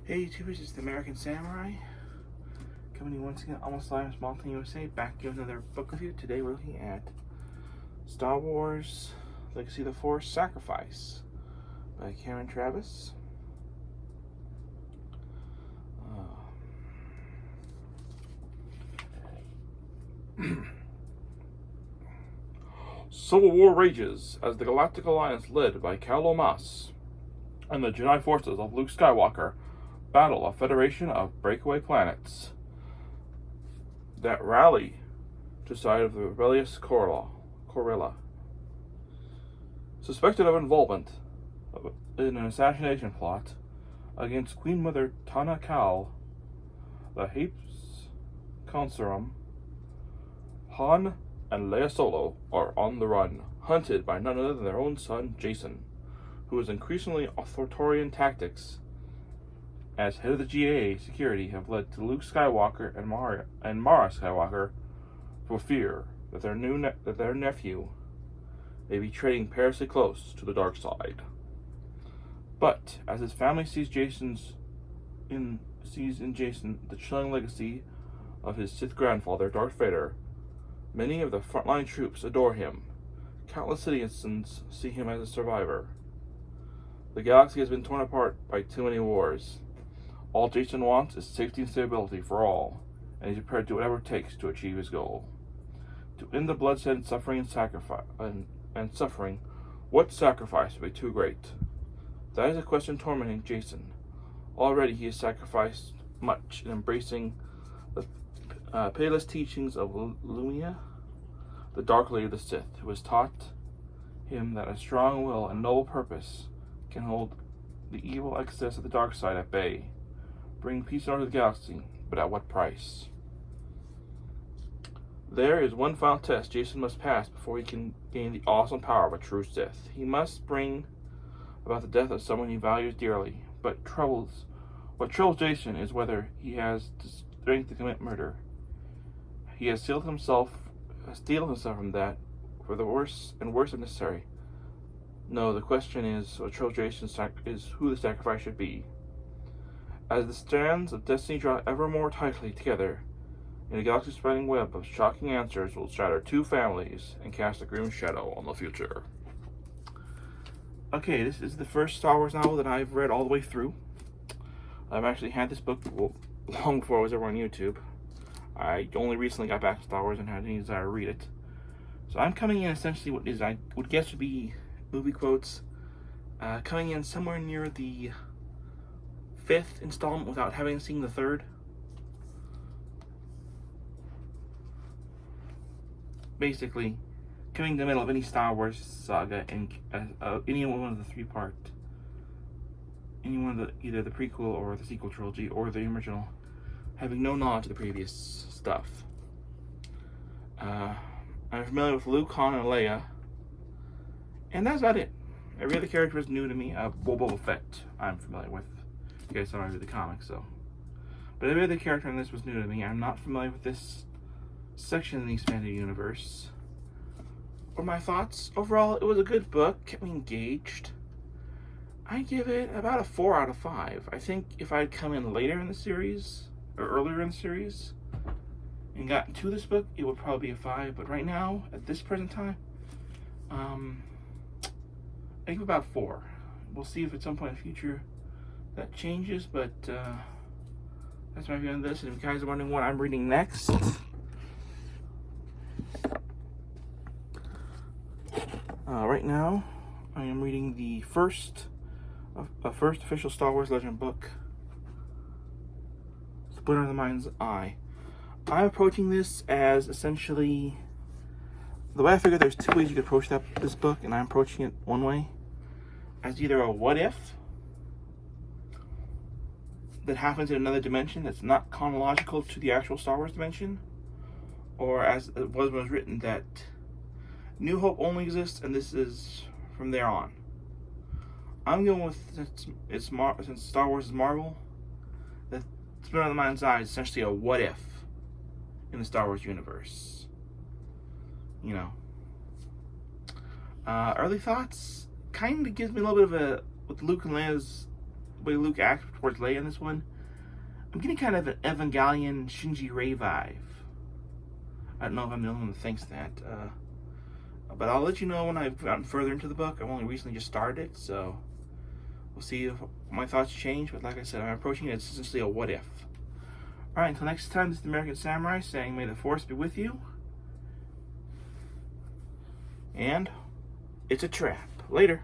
Hey YouTubers, it's the American Samurai coming to you once again, almost live in Small Town USA, back to another book review. Today we're looking at Star Wars Legacy of the Force Sacrifice by Karen Travis. Civil War rages as the Galactic Alliance led by Cal Mas and the Jedi forces of Luke Skywalker battle a federation of breakaway planets that rally to side of the rebellious Corella. Suspected of involvement in an assassination plot against Queen Mother Tana Kal, the Hapes Consorum, Han and Leia Solo are on the run, hunted by none other than their own son, Jason, who is increasingly authoritarian tactics as head of the GAA security have led to Luke Skywalker and Mara Skywalker for fear that their nephew may be trading perilously close to the dark side. But as his family sees in Jason the chilling legacy of his Sith grandfather, Darth Vader, many of the frontline troops adore him. Countless citizens see him as a survivor. The galaxy has been torn apart by too many wars. All Jason wants is safety and stability for all, and he's prepared to do whatever it takes to achieve his goal. To end the bloodshed, suffering, and suffering, what sacrifice would be too great? That is a question tormenting Jason. Already he has sacrificed much in embracing the pitiless teachings of Lumia, the Dark Lady of the Sith, who has taught him that a strong will and noble purpose can hold the evil excess of the dark side at bay, bring peace and order to the galaxy, but at what price? There is one final test Jason must pass before he can gain the awesome power of a true Sith. He must bring about the death of someone he values dearly, but what troubles Jason is whether he has the strength to commit murder. He has steeled himself from that for the worse and worse if necessary. No, the question is, what troubles Jason is who the sacrifice should be. As the strands of destiny draw ever more tightly together, in a galaxy-spanning web of shocking answers will shatter two families and cast a grim shadow on the future. Okay, this is the first Star Wars novel that I've read all the way through. I've actually had this book long before I was ever on YouTube. I only recently got back to Star Wars and had any desire to read it. So I'm coming in essentially what is I would guess would be movie quotes, coming in somewhere near the 5th installment without having seen the 3rd. Basically, coming in the middle of any Star Wars saga and any one of the either the prequel or the sequel trilogy or the original, having no knowledge of the previous stuff. I'm familiar with Luke, Han, and Leia, and that's about it. Every other character is new to me. Boba Fett I'm familiar with. You guys saw I read the comics, so. But every other character in this was new to me. I'm not familiar with this section of the expanded universe. Or my thoughts? Overall, it was a good book. Kept me engaged. I give it about a 4 out of 5. I think if I'd come in later in the series, or earlier in the series, and gotten to this book, it would probably be a 5. But right now, at this present time, I give about 4. We'll see if at some point in the future that changes, but that's my view on this. And if you guys are wondering what I'm reading next, right now I am reading the first official Star Wars Legend book, Splinter of the Mind's Eye. I'm approaching this as essentially, the way I figure there's 2 ways you could approach this book, and I'm approaching it one way, as either a what if that happens in another dimension that's not chronological to the actual Star Wars dimension, or as it was when it was written, that New Hope only exists and this is from there on. I'm going with, since Star Wars is Marvel, that Splinter of the Mind's Eye is essentially a what if in the Star Wars universe. You know. Early thoughts kind of gives me a little bit of a, with Luke and Leia's way Luke acts towards Leia in this one, I'm getting kind of an Evangelion Shinji Rei vibe. I don't know if I'm the only one that thinks that. But I'll let you know when I've gotten further into the book. I've only recently just started it, so we'll see if my thoughts change. But like I said, I'm approaching it as essentially a what if. Alright, until next time, this is the American Samurai saying, may the Force be with you. And it's a trap. Later.